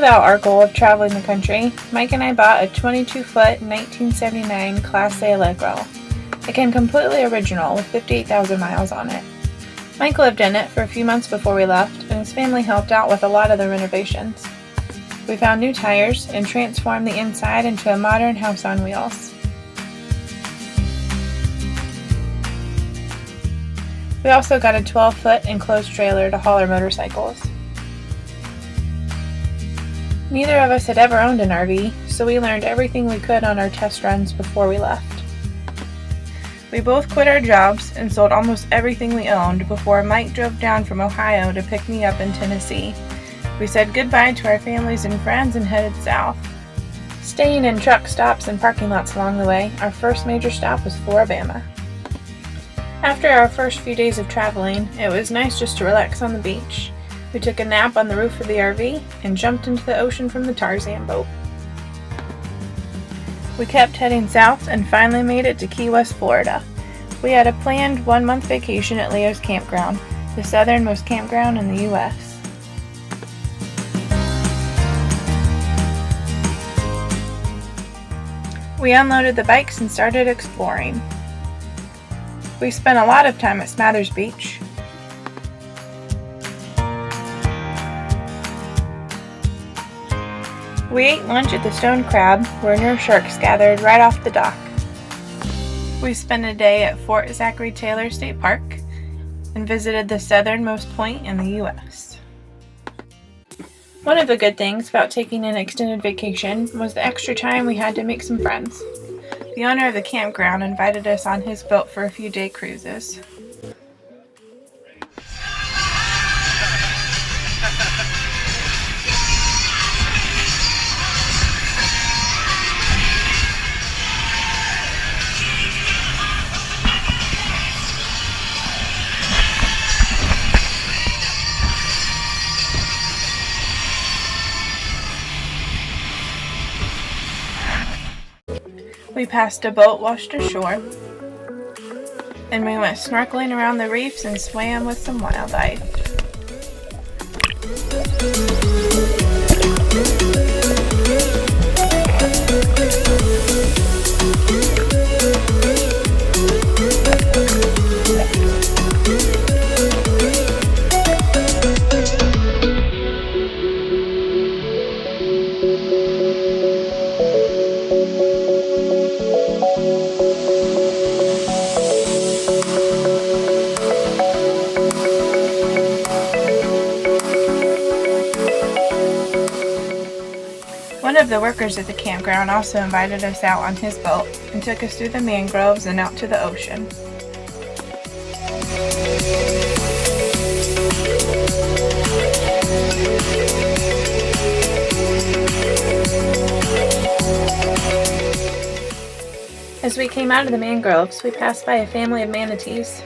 out our goal of traveling the country, Mike and I bought a 22-foot 1979 Class A Allegro. It came completely original with 58,000 miles on it. Mike lived in it for a few months before we left, and his family helped out with a lot of the renovations. We found new tires and transformed the inside into a modern house on wheels. We also got a 12-foot enclosed trailer to haul our motorcycles. Neither of us had ever owned an RV, so we learned everything we could on our test runs before we left. We both quit our jobs and sold almost everything we owned before Mike drove down from Ohio to pick me up in Tennessee. We said goodbye to our families and friends and headed south. Staying in truck stops and parking lots along the way, our first major stop was Floribama. After our first few days of traveling, it was nice just to relax on the beach. We took a nap on the roof of the RV and jumped into the ocean from the Tarzan boat. We kept heading south and finally made it to Key West, Florida. We had a planned 1-month vacation at Leo's Campground, the southernmost campground in the U.S. We unloaded the bikes and started exploring. We spent a lot of time at Smathers Beach. We ate lunch at the Stone Crab, where nurse sharks gathered right off the dock. We spent a day at Fort Zachary Taylor State Park and visited the southernmost point in the U.S. One of the good things about taking an extended vacation was the extra time we had to make some friends. The owner of the campground invited us on his boat for a few day cruises. We passed a boat washed ashore, and we went snorkeling around the reefs and swam with some wildlife. One of the workers at the campground also invited us out on his boat and took us through the mangroves and out to the ocean. As we came out of the mangroves, we passed by a family of manatees.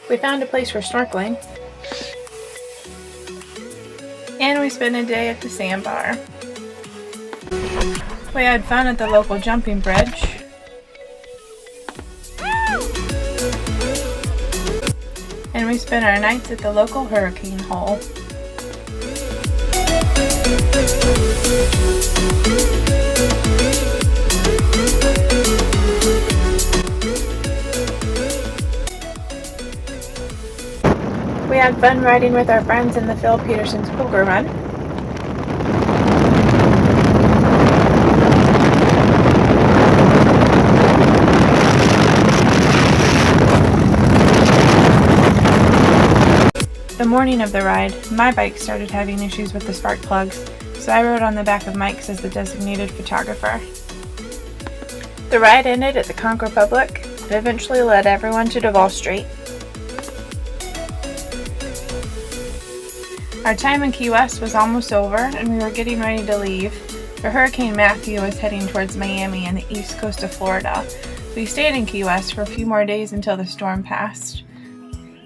We found a place for snorkeling, and we spent a day at the sandbar. We had fun at the local jumping bridge. And we spent our nights at the local hurricane hole. We had fun riding with our friends in the Phil Peterson's Poker Run. The morning of the ride, my bike started having issues with the spark plugs, so I rode on the back of Mike's as the designated photographer. The ride ended at the Conch Republic and eventually led everyone to Duval Street. Our time in Key West was almost over and we were getting ready to leave, but Hurricane Matthew was heading towards Miami and the east coast of Florida. We stayed in Key West for a few more days until the storm passed.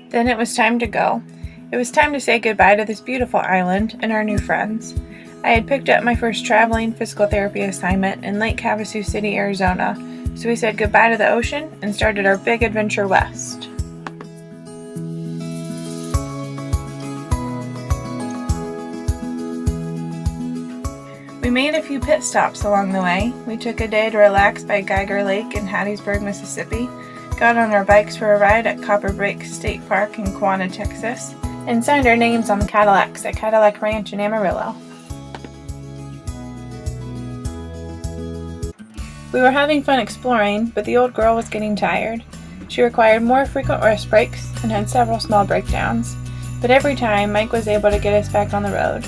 Then it was time to go. It was time to say goodbye to this beautiful island and our new friends. I had picked up my first traveling physical therapy assignment in Lake Havasu City, Arizona, so we said goodbye to the ocean and started our big adventure west. made a few pit stops along the way. We took a day to relax by Geiger Lake in Hattiesburg, Mississippi, got on our bikes for a ride at Copper Break State Park in Quanah, Texas, and signed our names on the Cadillacs at Cadillac Ranch in Amarillo. We were having fun exploring, but the old girl was getting tired. She required more frequent rest breaks and had several small breakdowns, but every time Mike was able to get us back on the road.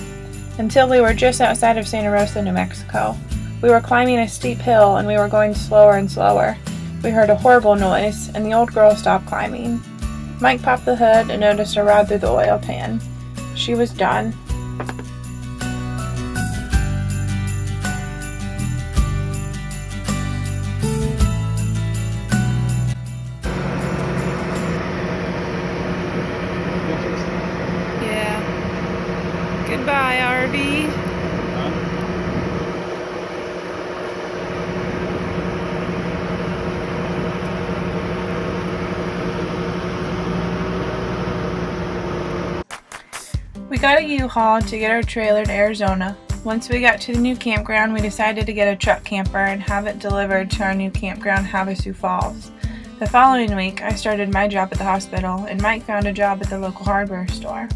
Until we were just outside of Santa Rosa, New Mexico. We were climbing a steep hill and we were going slower and slower. We heard a horrible noise and the old girl stopped climbing. Mike popped the hood and noticed a rod through the oil pan. She was done. Yeah. Goodbye, RV. We got a U-Haul to get our trailer to Arizona. Once we got to the new campground, we decided to get a truck camper and have it delivered to our new campground, Havasu Falls. The following week, I started my job at the hospital, and Mike found a job at the local hardware store.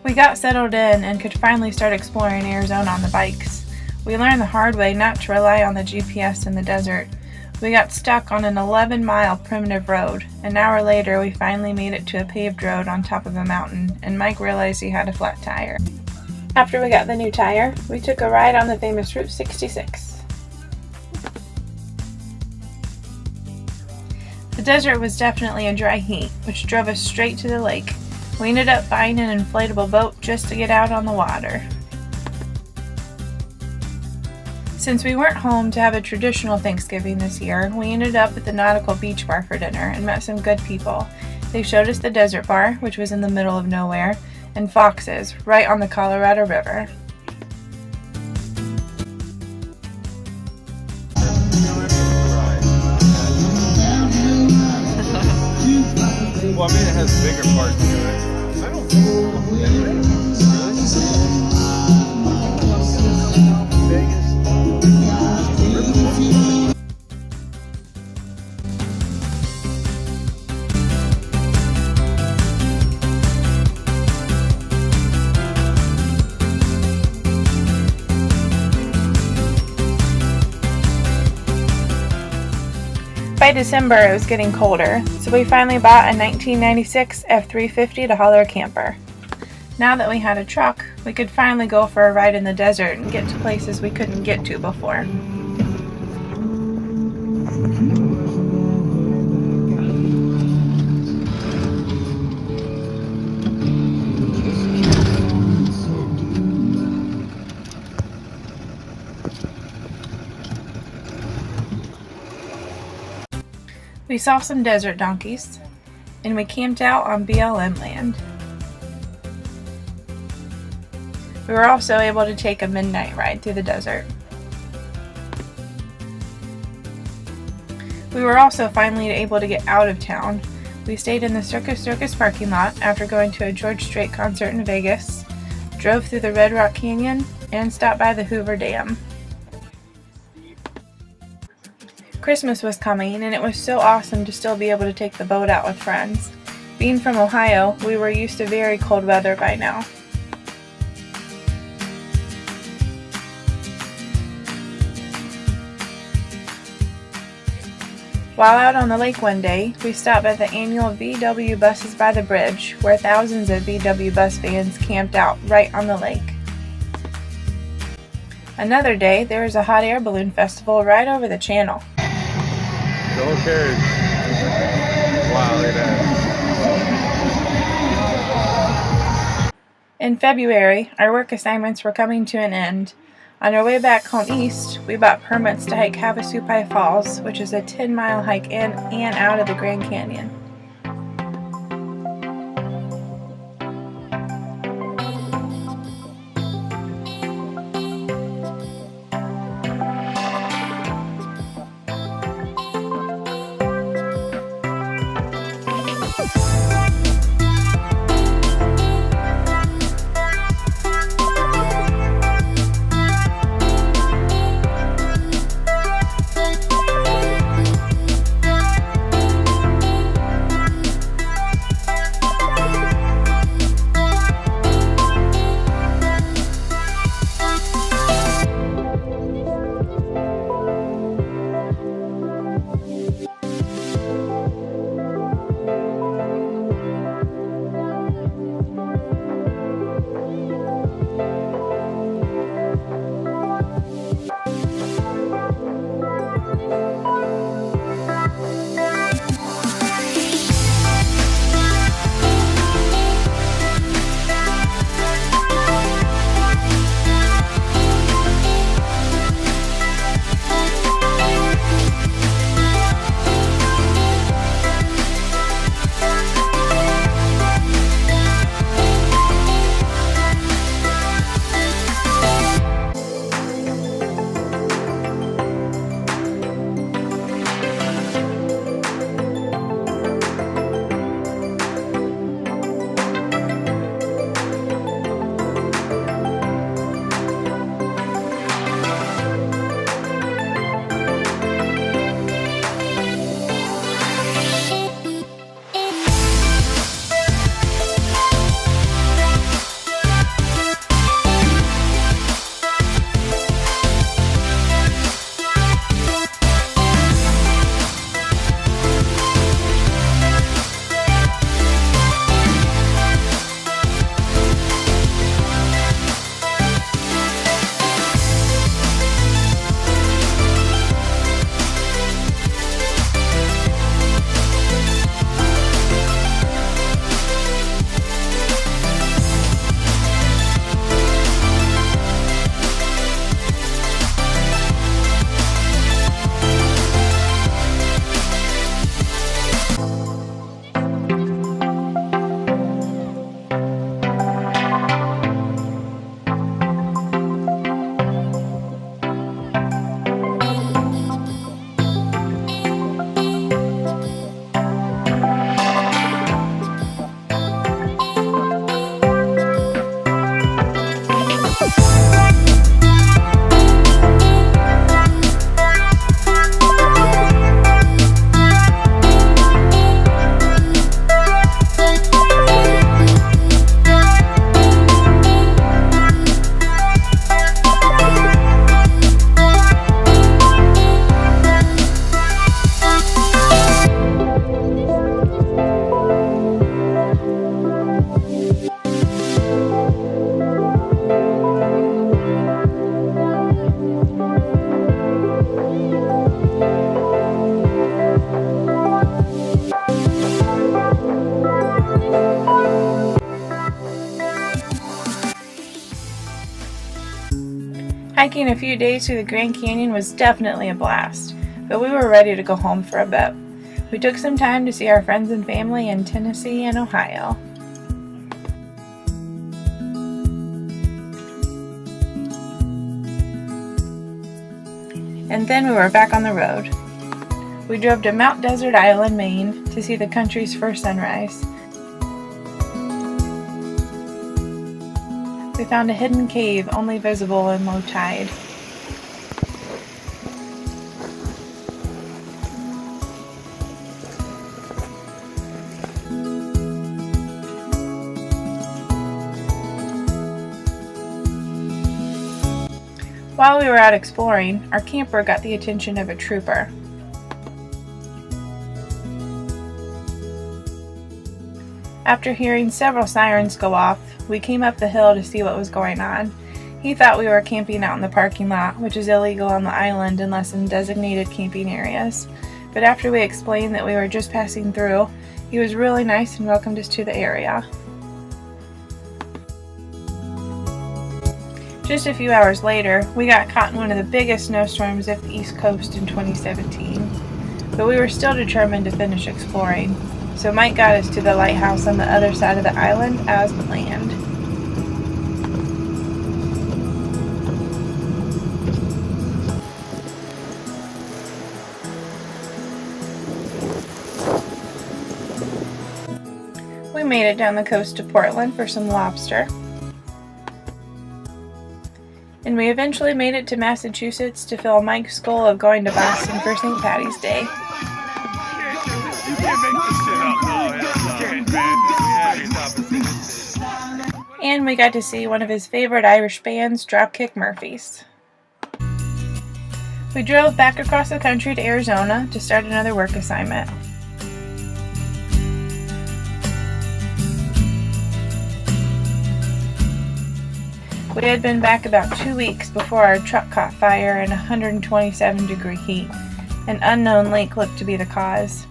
We got settled in and could finally start exploring Arizona on the bikes. We learned the hard way not to rely on the GPS in the desert. We got stuck on an 11-mile primitive road. An hour later, we finally made it to a paved road on top of a mountain, and Mike realized he had a flat tire. After we got the new tire, we took a ride on the famous Route 66. The desert was definitely a dry heat, which drove us straight to the lake. We ended up buying an inflatable boat just to get out on the water. Since we weren't home to have a traditional Thanksgiving this year, we ended up at the Nautical Beach Bar for dinner and met some good people. They showed us the Desert Bar, which was in the middle of nowhere, and Fox's, right on the Colorado River. Well, I mean, it has bigger parts to it. I don't think By December, it was getting colder, so we finally bought a 1996 F350 to haul our camper. Now that we had a truck, we could finally go for a ride in the desert and get to places we couldn't get to before. We saw some desert donkeys, and we camped out on BLM land. We were also able to take a midnight ride through the desert. We were also finally able to get out of town. We stayed in the Circus parking lot after going to a George Strait concert in Vegas, drove through the Red Rock Canyon, and stopped by the Hoover Dam. Christmas was coming, and it was so awesome to still be able to take the boat out with friends. Being from Ohio, we were used to very cold weather by now. While out on the lake one day, we stopped at the annual VW Buses by the Bridge, where thousands of VW bus fans camped out right on the lake. Another day, there was a hot air balloon festival right over the channel. the whole carriage. Wow, look at that. In February, our work assignments were coming to an end. On our way back home east, we bought permits to hike Havasupai Falls, which is a 10-mile hike in and out of the Grand Canyon. Hiking a few days through the Grand Canyon was definitely a blast, but we were ready to go home for a bit. We took some time to see our friends and family in Tennessee and Ohio. And then we were back on the road. We drove to Mount Desert Island, Maine to see the country's first sunrise. We found a hidden cave only visible in low tide. While we were out exploring, our camper got the attention of a trooper. After hearing several sirens go off, we came up the hill to see what was going on. He thought we were camping out in the parking lot, which is illegal on the island unless in designated camping areas. But after we explained that we were just passing through, he was really nice and welcomed us to the area. Just a few hours later, we got caught in one of the biggest snowstorms of the East Coast in 2017. But we were still determined to finish exploring, so Mike got us to the lighthouse on the other side of the island as planned. We made it down the coast to Portland for some lobster. And we eventually made it to Massachusetts to fill Mike's goal of going to Boston for St. Patty's Day. You can't make this shit up. And we got to see one of his favorite Irish bands, Dropkick Murphys. We drove back across the country to Arizona to start another work assignment. We had been back about 2 weeks before our truck caught fire in 127-degree heat. An unknown leak looked to be the cause.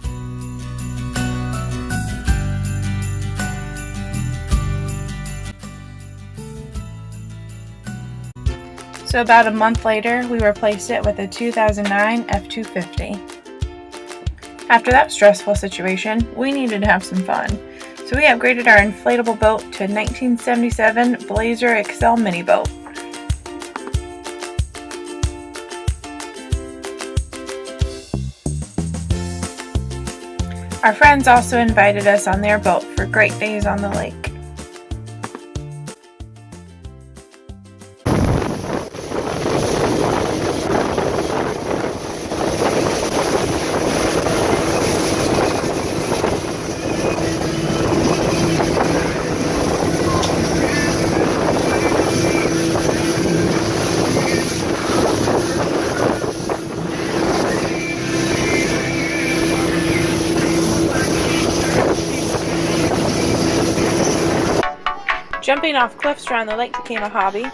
So about a month later, we replaced it with a 2009 F-250. After that stressful situation, we needed to have some fun. So we upgraded our inflatable boat to a 1977 Blazer XL mini boat. Our friends also invited us on their boat for great days on the lake. Jumping off cliffs around the lake became a hobby.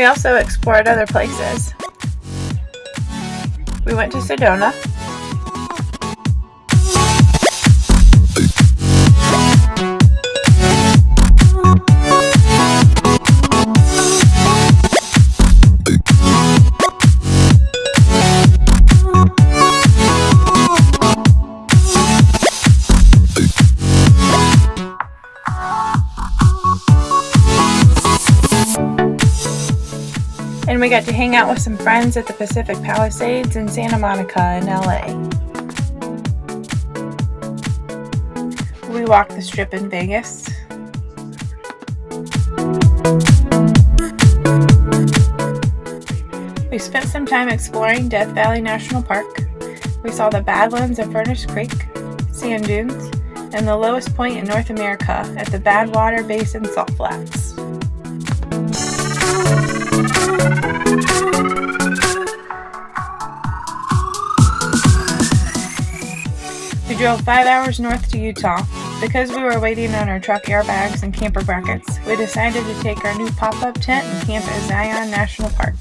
also explored other places. We went to Sedona, and we got to hang out with some friends at the Pacific Palisades in Santa Monica in LA. We walked the Strip in Vegas. We spent some time exploring Death Valley National Park. We saw the Badlands of Furnace Creek, sand dunes, and the lowest point in North America at the Badwater Basin Salt Flats. We drove 5 hours north to Utah. Because we were waiting on our truck airbags and camper brackets, we decided to take our new pop-up tent and camp at Zion National Park.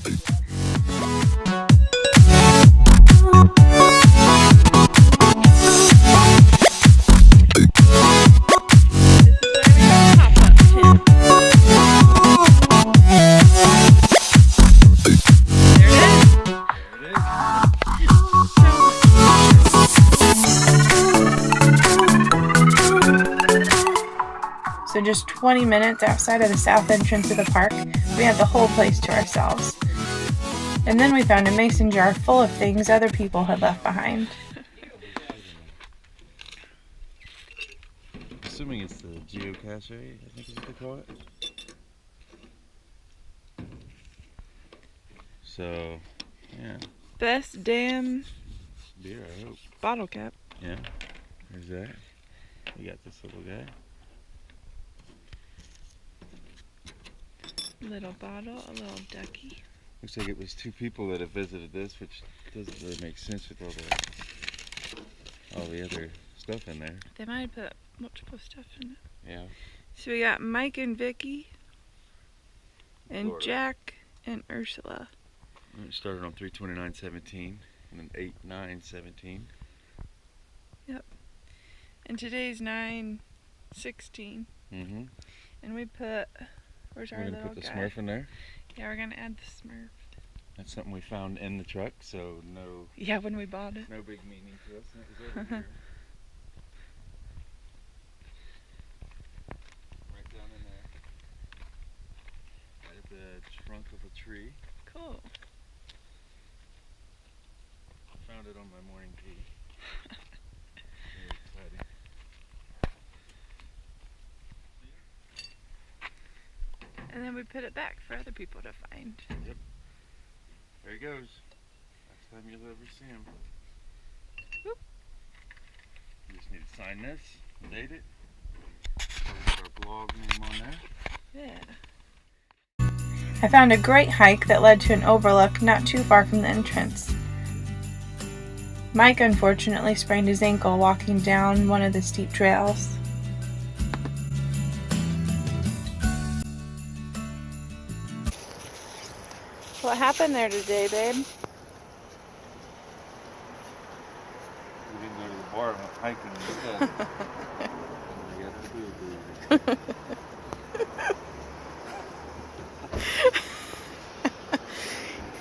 So just 20 minutes outside of the south entrance of the park, we had the whole place to ourselves. And then we found a mason jar full of things other people had left behind. Assuming it's the geocache, I think is what they call it. So, yeah. Best damn Beer, I hope. bottle cap. Yeah. There's that. You got this little guy. Little bottle, a little ducky. Looks like it was 2 people that have visited this, which doesn't really make sense with all the other stuff in there. They might have put multiple stuff in it. Yeah. So we got Mike and Vicky, and Florida. Jack and Ursula. It started on 3/29/17 and then 8/9/17. And today's 9/16. Mm-hmm. And we put, where's our We're gonna little put the guy? Smurf in there. Yeah, we're gonna add the Smurf. That's something we found in the truck, so no Yeah, when we bought it. big meaning to us. And it was over here. Right down in there. Right at the trunk of a tree. Cool. Found it on my morning pee. Very exciting. And then we put it back for other people to find. Yep. There he goes. Next time you'll ever see him. Whoop. You just need to sign this, date it. Put our blog name on there. Yeah. I found a great hike that led to an overlook not too far from the entrance. Mike unfortunately sprained his ankle walking down one of the steep trails. What happened there today, babe? We didn't go to the bar and went hiking instead. We got the deal,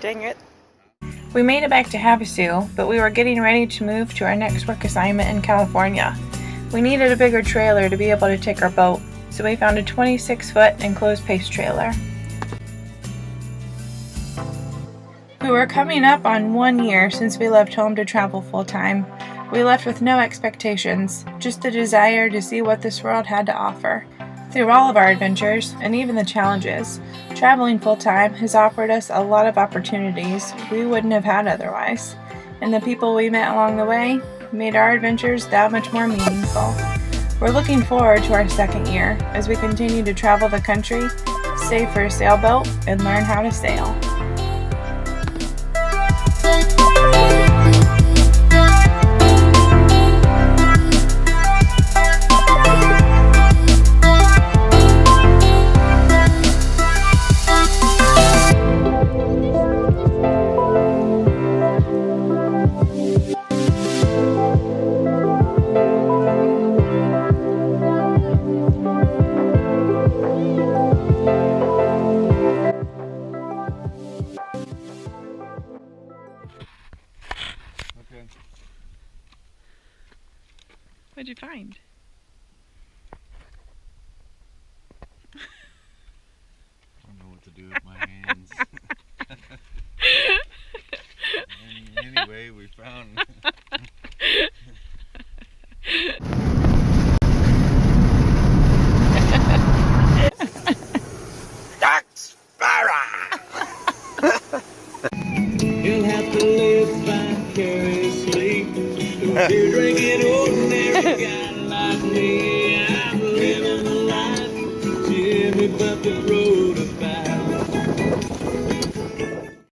Dang it. We made it back to Havasu, but we were getting ready to move to our next work assignment in California. We needed a bigger trailer to be able to take our boat, so we found a 26-foot enclosed pace trailer. We were coming up on 1 year since we left home to travel full-time. We left with no expectations, just the desire to see what this world had to offer. Through all of our adventures, and even the challenges, traveling full-time has offered us a lot of opportunities we wouldn't have had otherwise. And the people we met along the way made our adventures that much more meaningful. We're looking forward to our second year as we continue to travel the country, save for a sailboat, and learn how to sail. What'd you find? I don't know what to do with my hands. Anyway, we found. You'll have to live vicariously through beer drinking ordinary guy like me. I'm living the life Jimmy Buffett wrote.